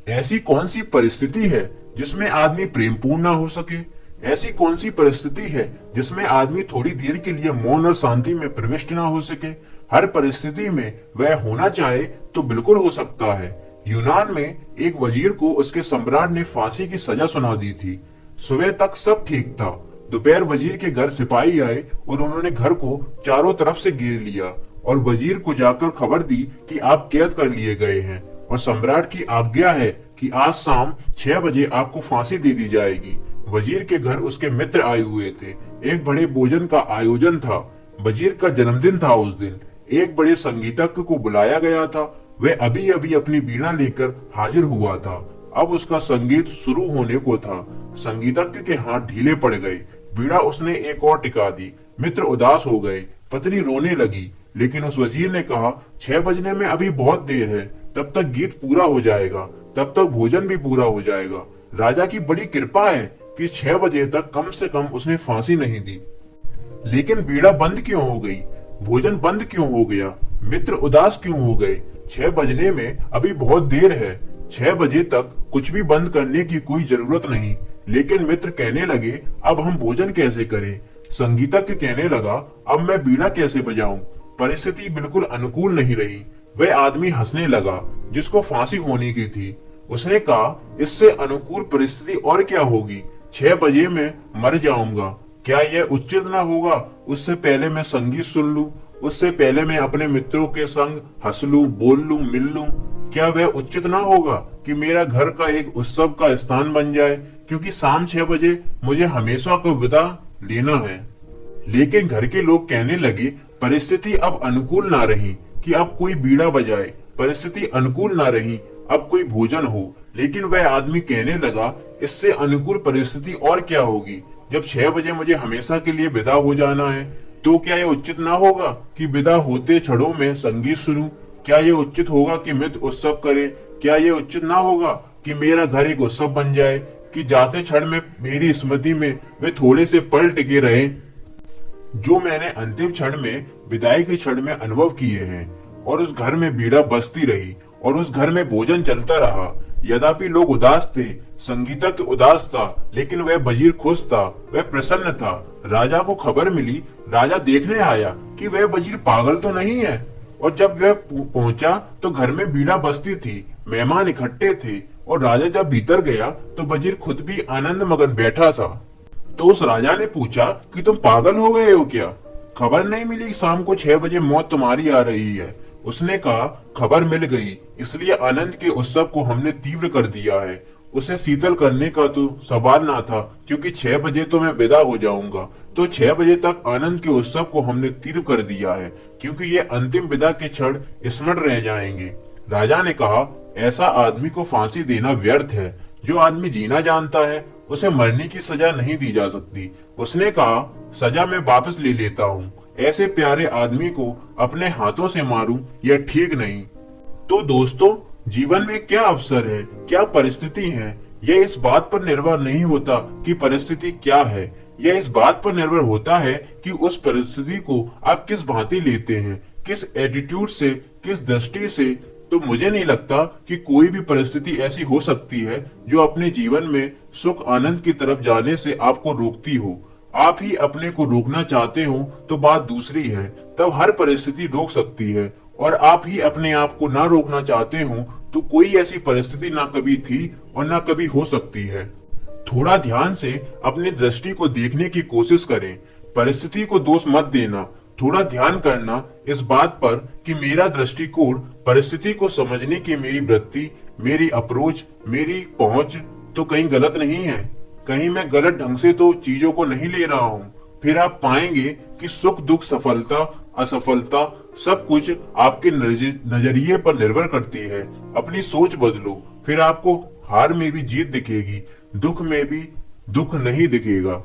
ऐसी कौन सी परिस्थिति है जिसमें आदमी प्रेमपूर्ण ना हो सके? ऐसी कौन सी परिस्थिति है जिसमें आदमी थोड़ी देर के लिए मौन और शांति में प्रविष्ट ना हो सके? हर परिस्थिति में वह होना चाहे तो बिल्कुल हो सकता है। यूनान में एक वजीर को उसके सम्राट ने फांसी की सजा सुना दी थी। सुबह तक सब ठीक था। दोपहर वजीर के घर सिपाही आए और उन्होंने घर को चारों तरफ से घेर लिया और वजीर को जाकर खबर दी कि आप कैद कर लिए गए हैं और सम्राट की आज्ञा है कि आज शाम 6 बजे आपको फांसी दे दी जाएगी। वजीर के घर उसके मित्र आए हुए थे। एक बड़े भोजन का आयोजन था। वजीर का जन्मदिन था। उस दिन एक बड़े संगीतज्ञ को बुलाया गया था। वह अभी अभी अपनी बीड़ा लेकर हाजिर हुआ था। अब उसका संगीत शुरू होने को था। संगीतज्ञ के हाथ ढीले पड़ गए। बीड़ा उसने एक और टिका दी। मित्र उदास हो गए। पत्नी रोने लगी। लेकिन उस वजीर ने कहा, 6 बजने में अभी बहुत देर है, तब तक गीत पूरा हो जाएगा, तब तक भोजन भी पूरा हो जाएगा। राजा की बड़ी कृपा है कि 6 बजे तक कम से कम उसने फांसी नहीं दी। लेकिन बीड़ा बंद क्यों हो गई? भोजन बंद क्यों हो गया? मित्र उदास क्यों हो गए? 6 बजने में अभी बहुत देर है। 6 बजे तक कुछ भी बंद करने की कोई जरूरत नहीं। लेकिन मित्र कहने लगे, अब हम भोजन कैसे करें? संगीतज्ञ कहने लगा, अब मैं बीड़ा कैसे बजाऊं? परिस्थिति बिल्कुल अनुकूल नहीं रही। वह आदमी हंसने लगा जिसको फांसी होने की थी। उसने कहा, इससे अनुकूल परिस्थिति और क्या होगी? 6 बजे में मर जाऊंगा। क्या यह उचित ना होगा? उससे पहले मैं संगीत सुन लूं, उससे पहले मैं अपने मित्रों के संग हंस लूं, बोल लूं, मिल लूं। क्या वह उचित ना होगा कि मेरा घर का एक उत्सव का स्थान बन जाए, क्योंकि शाम 6 बजे मुझे हमेशा को विदा लेना है। लेकिन घर के लोग कहने लगे, परिस्थिति अब अनुकूल ना रही कि अब कोई बीड़ा बजाए। परिस्थिति अनुकूल ना रही अब कोई भोजन हो। लेकिन वह आदमी कहने लगा, इससे अनुकूल परिस्थिति और क्या होगी? जब 6 बजे मुझे हमेशा के लिए विदा हो जाना है, तो क्या यह उचित ना होगा कि विदा होते क्षणों में संगीत सुनूं? क्या यह उचित होगा कि मित्र उत्सव करें? क्या यह उचित ना होगा कि मेरा घर एक उत्सव बन जाए, कि जाते क्षण में मेरी स्मृति में वे थोड़े से पल टिके रहे जो मैंने अंतिम क्षण में, विदाई के क्षण में अनुभव किए हैं। और उस घर में बीड़ा बजती रही और उस घर में भोजन चलता रहा। यद्यपि लोग उदास थे, संगीतज्ञ उदास था, लेकिन वह वजीर खुश था, वह प्रसन्न था। राजा को खबर मिली। राजा देखने आया कि वह वजीर पागल तो नहीं है। और जब वह पहुंचा तो घर में बीड़ा बजती थी, मेहमान इकट्ठे थे। और राजा जब भीतर गया तो वजीर खुद भी आनंद मगन बैठा था। तो उस राजा ने पूछा कि तुम पागल हो गए हो क्या? खबर नहीं मिली शाम को 6 बजे मौत तुम्हारी आ रही है? उसने कहा, खबर मिल गई, इसलिए आनंद के उत्सव को हमने तीव्र कर दिया है। उसे शीतल करने का तो सवाल ना था, क्योंकि 6 बजे तो मैं विदा हो जाऊंगा। तो 6 बजे तक आनंद के उत्सव को हमने तीव्र कर दिया है, क्योंकि ये अंतिम विदा के क्षण स्मरण रह जाएंगे। राजा ने कहा, ऐसा आदमी को फांसी देना व्यर्थ है। जो आदमी जीना जानता है उसे मरने की सजा नहीं दी जा सकती। उसने कहा, सजा मैं वापस ले लेता हूँ। ऐसे प्यारे आदमी को अपने हाथों से मारूं यह ठीक नहीं। तो दोस्तों, जीवन में क्या अवसर है, क्या परिस्थिति है, यह इस बात पर निर्भर नहीं होता कि परिस्थिति क्या है। यह इस बात पर निर्भर होता है कि उस परिस्थिति को आप किस भांति लेते हैं, किस एटीट्यूड से, किस दृष्टि से। तो मुझे नहीं लगता कि कोई भी परिस्थिति ऐसी हो सकती है जो अपने जीवन में सुख आनंद की तरफ जाने से आपको रोकती हो। आप ही अपने को रोकना चाहते हो तो बात दूसरी है, तब हर परिस्थिति रोक सकती है। और आप ही अपने आप को ना रोकना चाहते हो तो कोई ऐसी परिस्थिति ना कभी थी और ना कभी हो सकती है। थोड़ा ध्यान से अपनी दृष्टि को देखने की कोशिश करें। परिस्थिति को दोष मत देना। थोड़ा ध्यान करना इस बात पर कि मेरा दृष्टिकोण, परिस्थिति को समझने की मेरी वृत्ति, मेरी अप्रोच, मेरी पहुंच तो कहीं गलत नहीं है। कहीं मैं गलत ढंग से तो चीजों को नहीं ले रहा हूँ। फिर आप पाएंगे कि सुख दुख, सफलता असफलता, सब कुछ आपके नजरिए पर निर्भर करती है। अपनी सोच बदलो, फिर आपको हार में भी जीत दिखेगी, दुख में भी दुख नहीं दिखेगा।